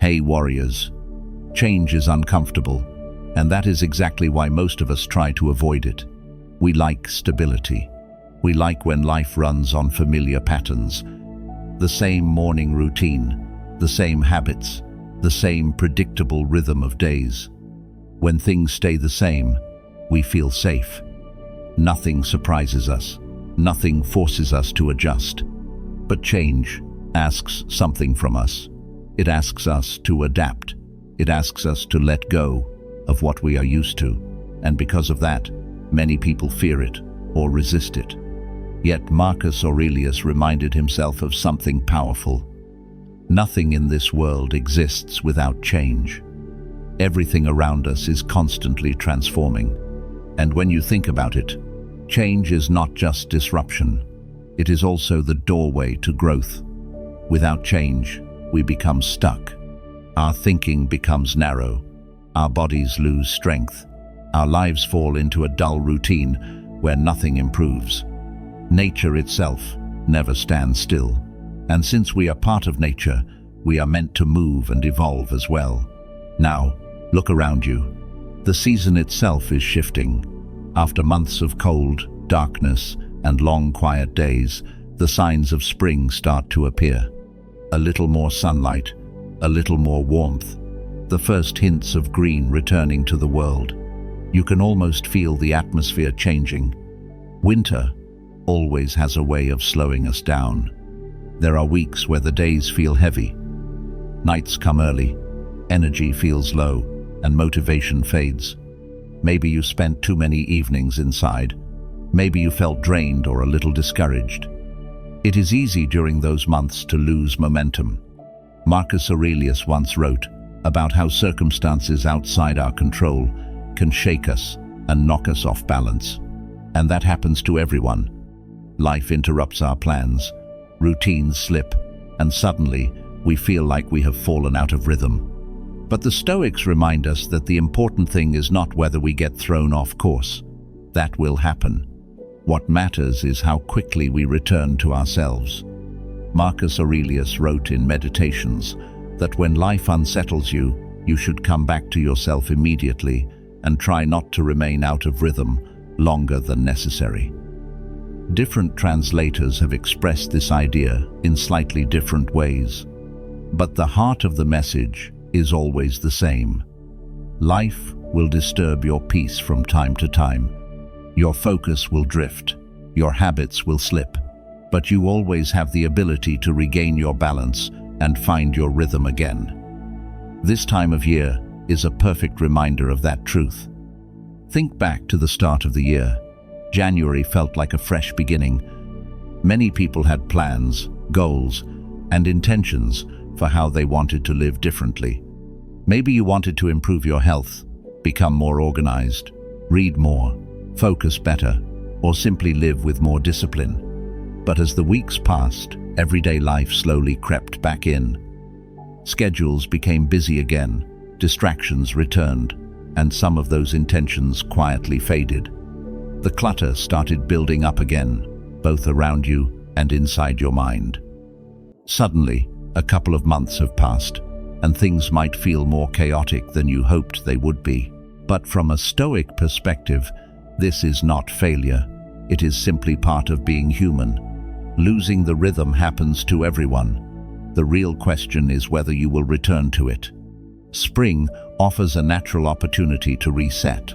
Hey warriors, change is uncomfortable, and that is exactly why most of us try to avoid it. We like stability. We like when life runs on familiar patterns. The same morning routine, the same habits, the same predictable rhythm of days. When things stay the same, we feel safe. Nothing surprises us. Nothing forces us to adjust. But change asks something from us. It asks us to adapt. It asks us to let go of what we are used to. And because of that, many people fear it or resist it. Yet Marcus Aurelius reminded himself of something powerful. Nothing in this world exists without change. Everything around us is constantly transforming. And when you think about it, change is not just disruption. It is also the doorway to growth. Without change, we become stuck. Our thinking becomes narrow. Our bodies lose strength. Our lives fall into a dull routine where nothing improves. Nature itself never stands still. And since we are part of nature, we are meant to move and evolve as well. Now, look around you. The season itself is shifting. After months of cold, darkness, and long quiet days, the signs of spring start to appear. A little more sunlight, a little more warmth, the first hints of green returning to the world. You can almost feel the atmosphere changing. Winter always has a way of slowing us down. There are weeks where the days feel heavy. Nights come early, energy feels low, and motivation fades. Maybe you spent too many evenings inside. Maybe you felt drained or a little discouraged. It is easy during those months to lose momentum. Marcus Aurelius once wrote about how circumstances outside our control can shake us and knock us off balance. And that happens to everyone. Life interrupts our plans, routines slip, and suddenly we feel like we have fallen out of rhythm. But the Stoics remind us that the important thing is not whether we get thrown off course. That will happen. What matters is how quickly we return to ourselves. Marcus Aurelius wrote in Meditations that when life unsettles you, you should come back to yourself immediately and try not to remain out of rhythm longer than necessary. Different translators have expressed this idea in slightly different ways, but the heart of the message is always the same. Life will disturb your peace from time to time. Your focus will drift, your habits will slip, but you always have the ability to regain your balance and find your rhythm again. This time of year is a perfect reminder of that truth. Think back to the start of the year. January felt like a fresh beginning. Many people had plans, goals, and intentions for how they wanted to live differently. Maybe you wanted to improve your health, become more organized, read more, focus better, or simply live with more discipline. But as the weeks passed, everyday life slowly crept back in. Schedules became busy again, distractions returned, and some of those intentions quietly faded. The clutter started building up again, both around you and inside your mind. Suddenly, a couple of months have passed, and things might feel more chaotic than you hoped they would be. But from a Stoic perspective, this is not failure. It is simply part of being human. Losing the rhythm happens to everyone. The real question is whether you will return to it. Spring offers a natural opportunity to reset.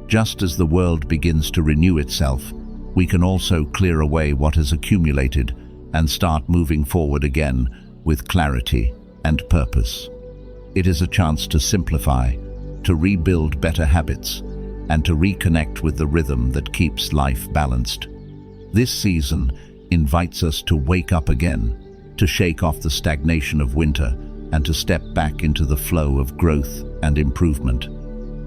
Just as the world begins to renew itself, we can also clear away what has accumulated and start moving forward again with clarity and purpose. It is a chance to simplify, to rebuild better habits, and to reconnect with the rhythm that keeps life balanced. This season invites us to wake up again, to shake off the stagnation of winter, and to step back into the flow of growth and improvement.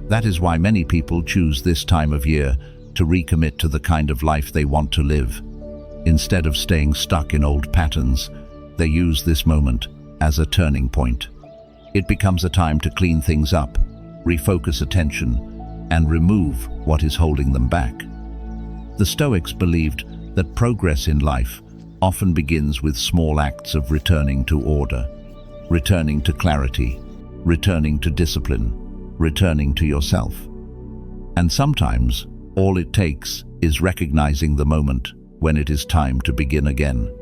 That is why many people choose this time of year to recommit to the kind of life they want to live. Instead of staying stuck in old patterns, they use this moment as a turning point. It becomes a time to clean things up, refocus attention, and remove what is holding them back. The Stoics believed that progress in life often begins with small acts of returning to order. returning to clarity, returning to discipline, returning to yourself. And sometimes, all it takes is recognizing the moment when it is time to begin again.